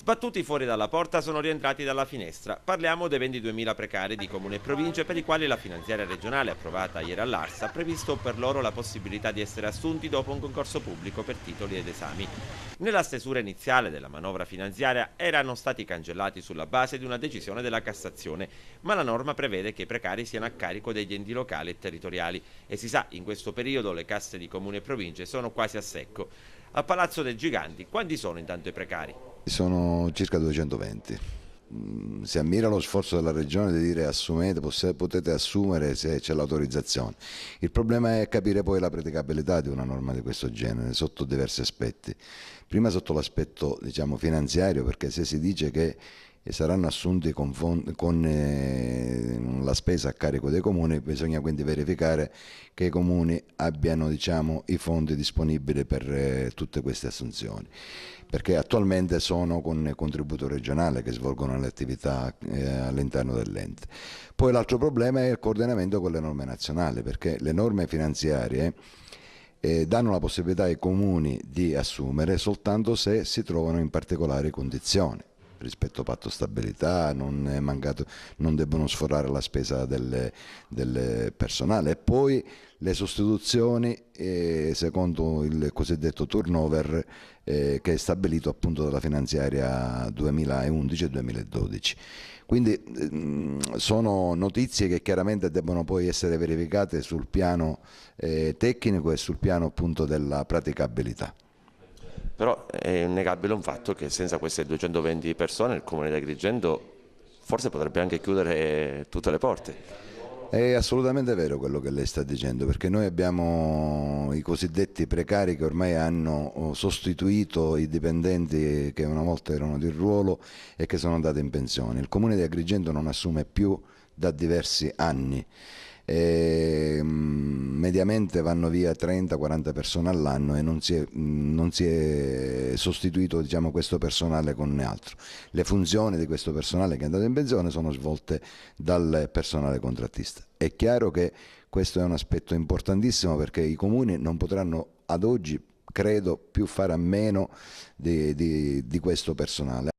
Sbattuti fuori dalla porta sono rientrati dalla finestra. Parliamo dei 22.000 precari di comune e province per i quali la finanziaria regionale approvata ieri all'Ars ha previsto per loro la possibilità di essere assunti dopo un concorso pubblico per titoli ed esami. Nella stesura iniziale della manovra finanziaria erano stati cancellati sulla base di una decisione della Cassazione, ma la norma prevede che i precari siano a carico degli enti locali e territoriali e si sa, in questo periodo le casse di comune e province sono quasi a secco. A Palazzo dei Giganti, quanti sono intanto i precari? Sono circa 220. Si ammira lo sforzo della regione di dire assumete, potete assumere se c'è l'autorizzazione. Il problema è capire poi la praticabilità di una norma di questo genere sotto diversi aspetti. Prima sotto l'aspetto finanziario, perché se si dice che saranno assunti con la spesa a carico dei comuni, bisogna quindi verificare che i comuni abbiano i fondi disponibili per tutte queste assunzioni, perché attualmente sono con contributo regionale che svolgono le attività all'interno dell'ente. Poi l'altro problema è il coordinamento con le norme nazionali, perché le norme finanziarie danno la possibilità ai comuni di assumere soltanto se si trovano in particolari condizioni rispetto al patto stabilità, non debbono sforare la spesa del personale, e poi le sostituzioni secondo il cosiddetto turnover che è stabilito appunto dalla finanziaria 2011 e 2012. Quindi sono notizie che chiaramente debbono poi essere verificate sul piano tecnico e sul piano appunto della praticabilità. Però è innegabile un fatto che senza queste 220 persone il comune di Agrigento forse potrebbe anche chiudere tutte le porte. È assolutamente vero quello che lei sta dicendo, perché noi abbiamo i cosiddetti precari che ormai hanno sostituito i dipendenti che una volta erano di ruolo e che sono andati in pensione. Il comune di Agrigento non assume più da diversi anni. Mediamente vanno via 30-40 persone all'anno e non si è sostituito questo personale con altro. Le funzioni di questo personale che è andato in pensione sono svolte dal personale contrattista. È chiaro che questo è un aspetto importantissimo, perché i comuni non potranno ad oggi, credo, più fare a meno di questo personale,